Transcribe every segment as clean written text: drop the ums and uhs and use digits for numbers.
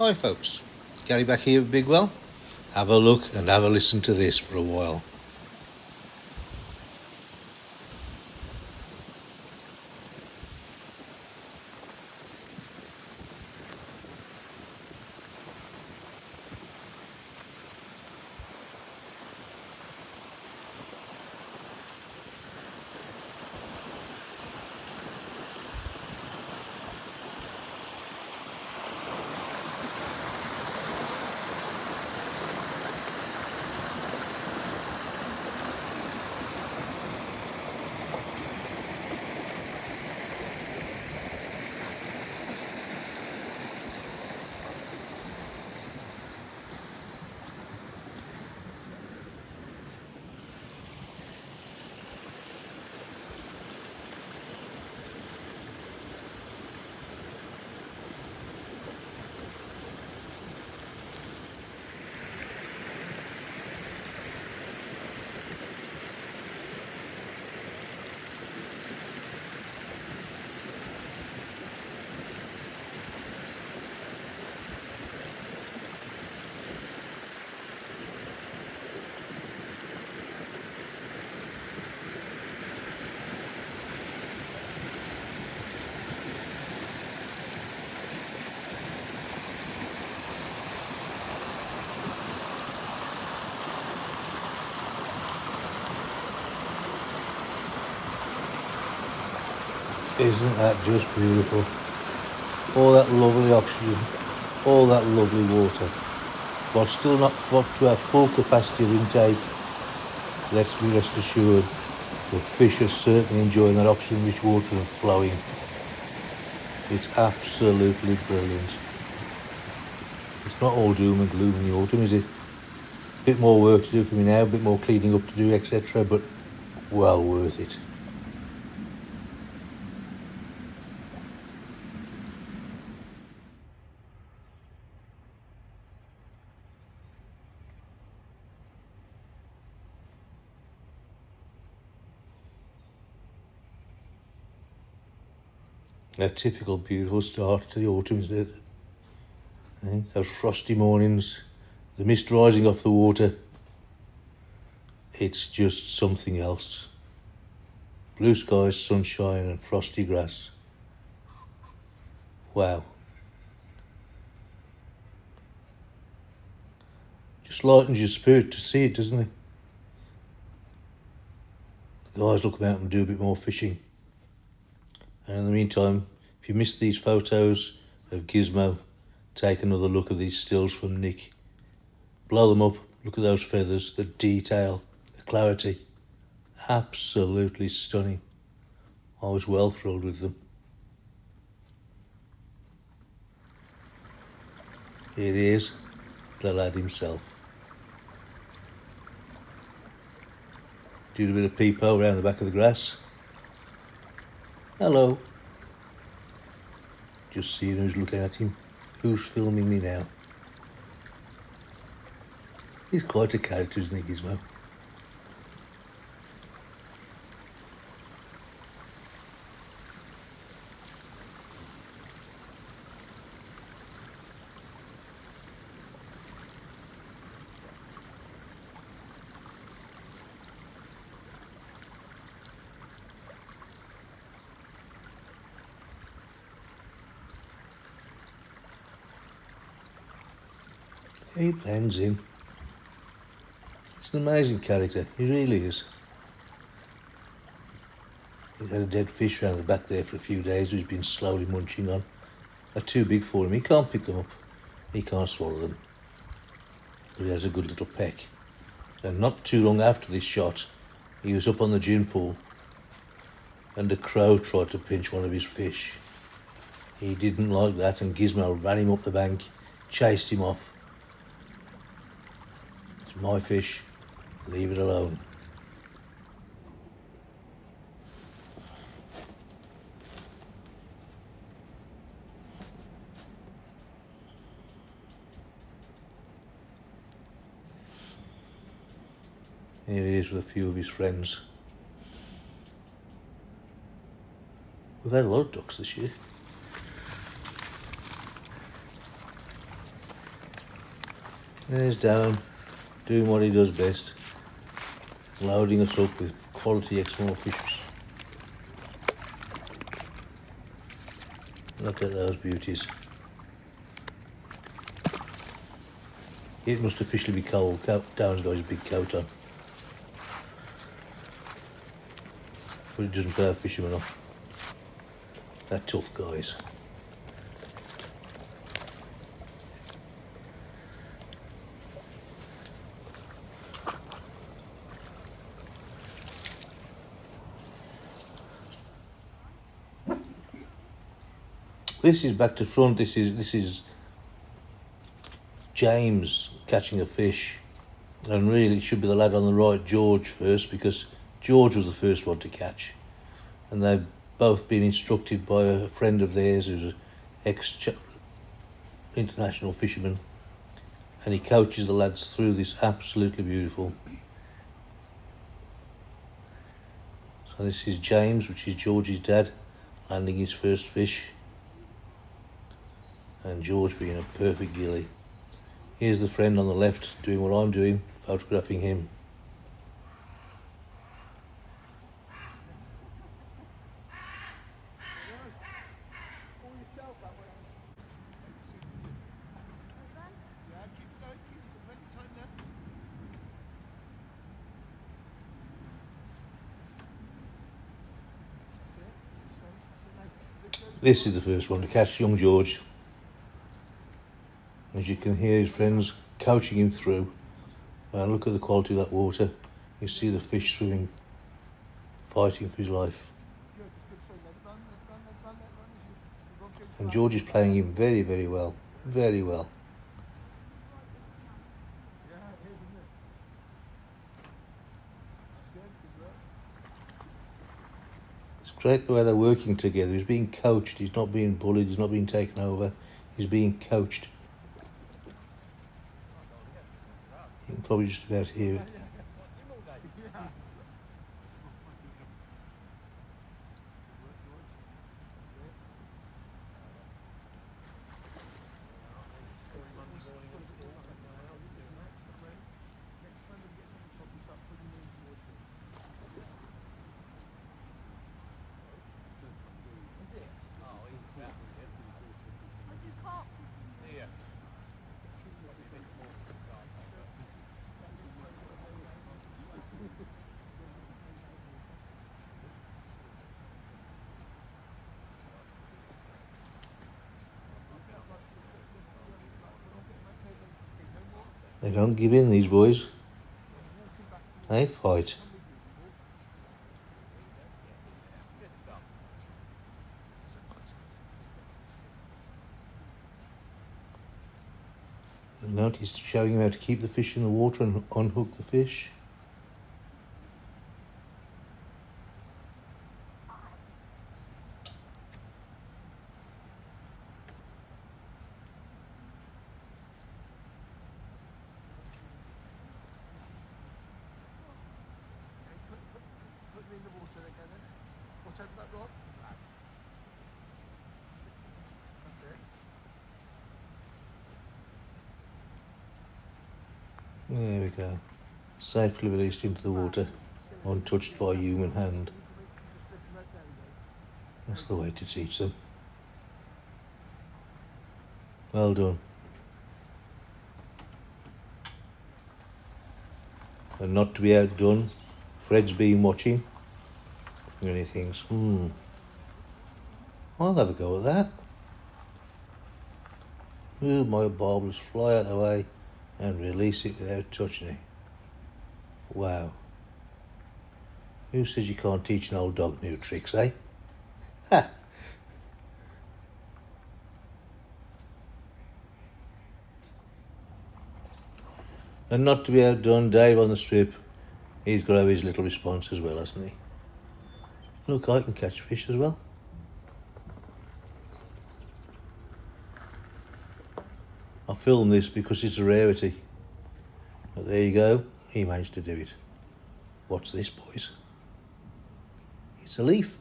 Hi folks, Gary back here with Bigwell. Have a look and have a listen to this for a while. Isn't that just beautiful? All that lovely oxygen, all that lovely water, but still not got to have full capacity of intake. Let's be rest assured, the fish are certainly enjoying that oxygen-rich water and flowing. It's absolutely brilliant. It's not all doom and gloom in the autumn, is it? A bit more work to do for me now, a bit more cleaning up to do, etc., but well worth it. A typical beautiful start to the autumn, isn't it? Those frosty mornings, the mist rising off the water. It's just something else. Blue skies, sunshine and frosty grass. Wow. Just lightens your spirit to see it, doesn't it? The guys will come out and do a bit more fishing. And in the meantime, if you missed these photos of Gizmo, take another look at these stills from Nick. Blow them up, look at those feathers, the detail, the clarity. Absolutely stunning. I was well thrilled with them. It is the lad himself. Did a bit of peepo around the back of the grass. Hello. Just seeing who's looking at him. Who's filming me now? He's quite a character, isn't he, Gizmo? He blends in. He's an amazing character, he really is. He's had a dead fish around the back there for a few days which he's been slowly munching on. They're too big for him, he can't pick them up, he can't swallow them. But he has a good little peck. And not too long after this shot, he was up on the gin pool and a crow tried to pinch one of his fish. He didn't like that and Gizmo ran him up the bank, chased him off. It's my fish, leave it alone. Here he is with a few of his friends. We've had a lot of ducks this year. There's Darren doing what he does best, loading us up with quality Exmoor fishes. Look at those beauties. It must officially be cold. Darren's got his big coat on. But it doesn't put our fishermen off. They're tough guys. This is back to front. This is James catching a fish, and really it should be the lad on the right, George, first, because George was the first one to catch, and they've both been instructed by a friend of theirs who's an ex-international fisherman, and he coaches the lads through this. Absolutely beautiful. So this is James, which is George's dad, landing his first fish, and George being a perfect gilly. Here's the friend on the left doing what I'm doing, photographing him. This is the first one to catch young George. As you can hear his friends coaching him through. And look at the quality of that water. You see the fish swimming, fighting for his life. And George is playing him very, very well. Very well. It's great the way they're working together. He's being coached. He's not being bullied. He's not being taken over. He's being coached. You can probably just about hear it. They don't give in, these boys. They fight. And now he's showing him how to keep the fish in the water and unhook the fish. There we go. Safely released into the water, untouched by a human hand. That's the way to teach them. Well done. And not to be outdone, Fred's been watching. And he thinks, I'll have a go at that. Move my barbels, fly out of the way, and release it without touching it. Wow. Who says you can't teach an old dog new tricks, eh? Ha! And not to be outdone, Dave on the strip, he's got to have his little response as well, hasn't he? Look, I can catch fish as well. I film this because it's a rarity. But there you go, he managed to do it. What's this, boys? It's a leaf.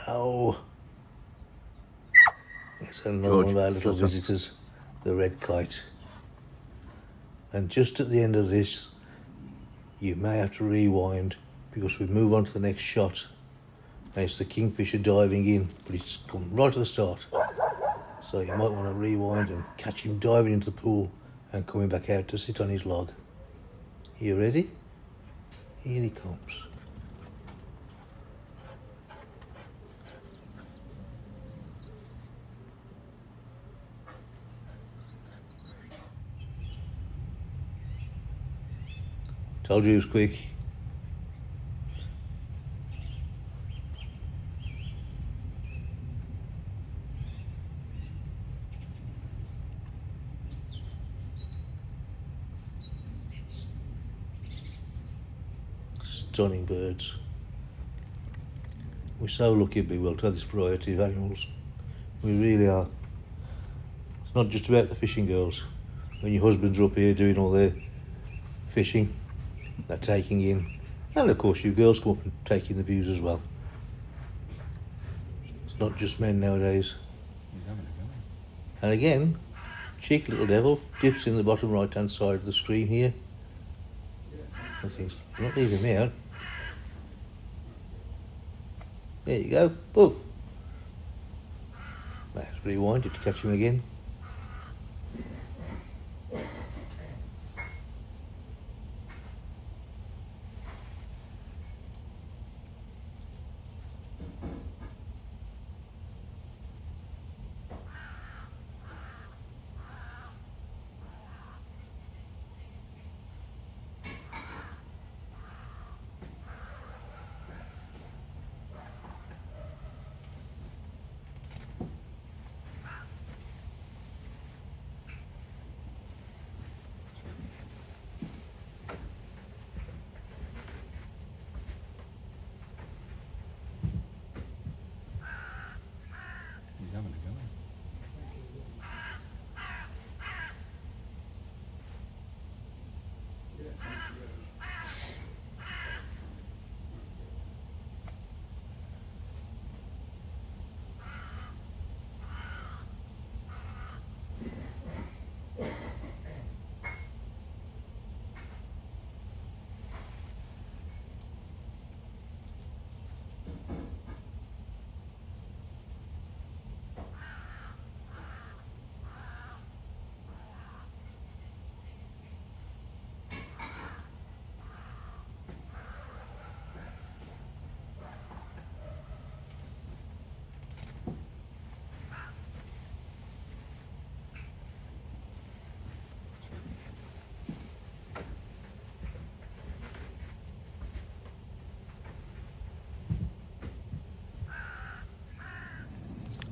No. It's another one of our little visitors. the red kite. And just at the end of this, you may have to rewind because we move on to the next shot. And it's the kingfisher diving in, but it's come right at the start. So you might want to rewind and catch him diving into the pool and coming back out to sit on his log. You ready? Here he comes. Told you he was quick. Stunning birds. We're so lucky at Bigwell to have this variety of animals. We really are. It's not just about the fishing girls. When your husbands are up here doing all their fishing, they're taking in, and of course you girls come up and take in the views as well. It's not just men nowadays. And again, cheeky little devil dips in the bottom right hand side of the screen here. I think you're not leaving me out. There you go, poof. Let's rewind it to catch him again. He's having a go.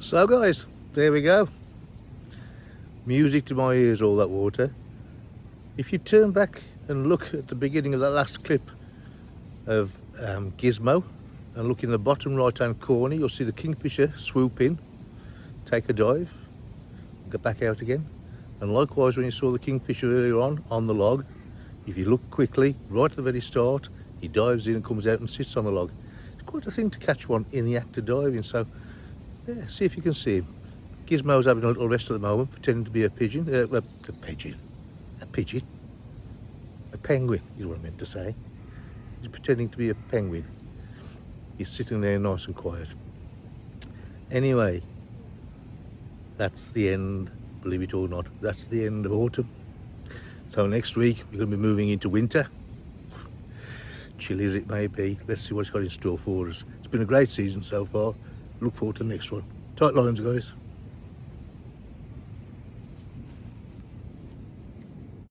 So guys, there we go. Music to my ears, all that water. If you turn back and look at the beginning of that last clip of Gizmo and look in the bottom right hand corner, you'll see the kingfisher swoop in, take a dive, get back out again. And likewise, when you saw the kingfisher earlier on the log, if you look quickly, right at the very start, he dives in and comes out and sits on the log. It's quite a thing to catch one in the act of diving, so yeah, see if you can see him. Gizmo's having a little rest at the moment, pretending to be a pigeon. A penguin is what I meant to say. He's pretending to be a penguin. He's sitting there nice and quiet. Anyway, that's the end, believe it or not, that's the end of autumn. So next week we're going to be moving into winter. Chilly as it may be, let's see what it's got in store for us. It's been a great season so far. Look forward to the next one. Tight lines, guys.